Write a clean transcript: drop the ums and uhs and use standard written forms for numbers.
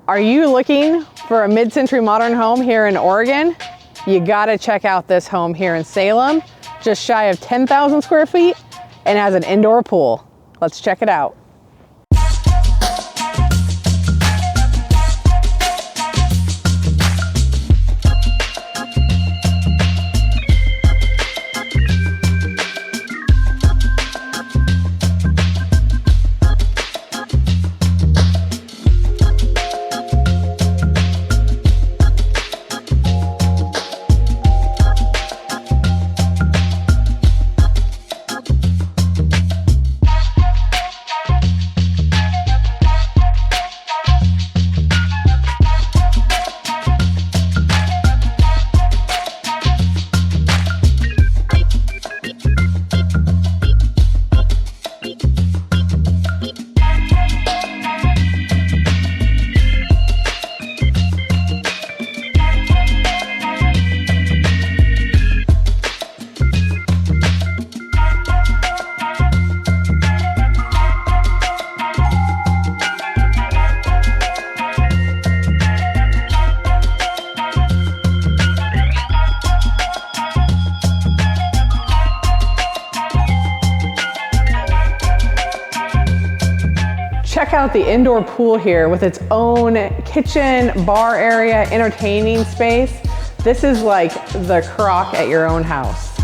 Are you looking for a mid-century modern home here in Oregon? You gotta check out this home here in Salem, just shy of 10,000 square feet and has an indoor pool. Let's check it out. Check out the indoor pool here with its own kitchen, bar area, entertaining space. This is like the crock at your own house.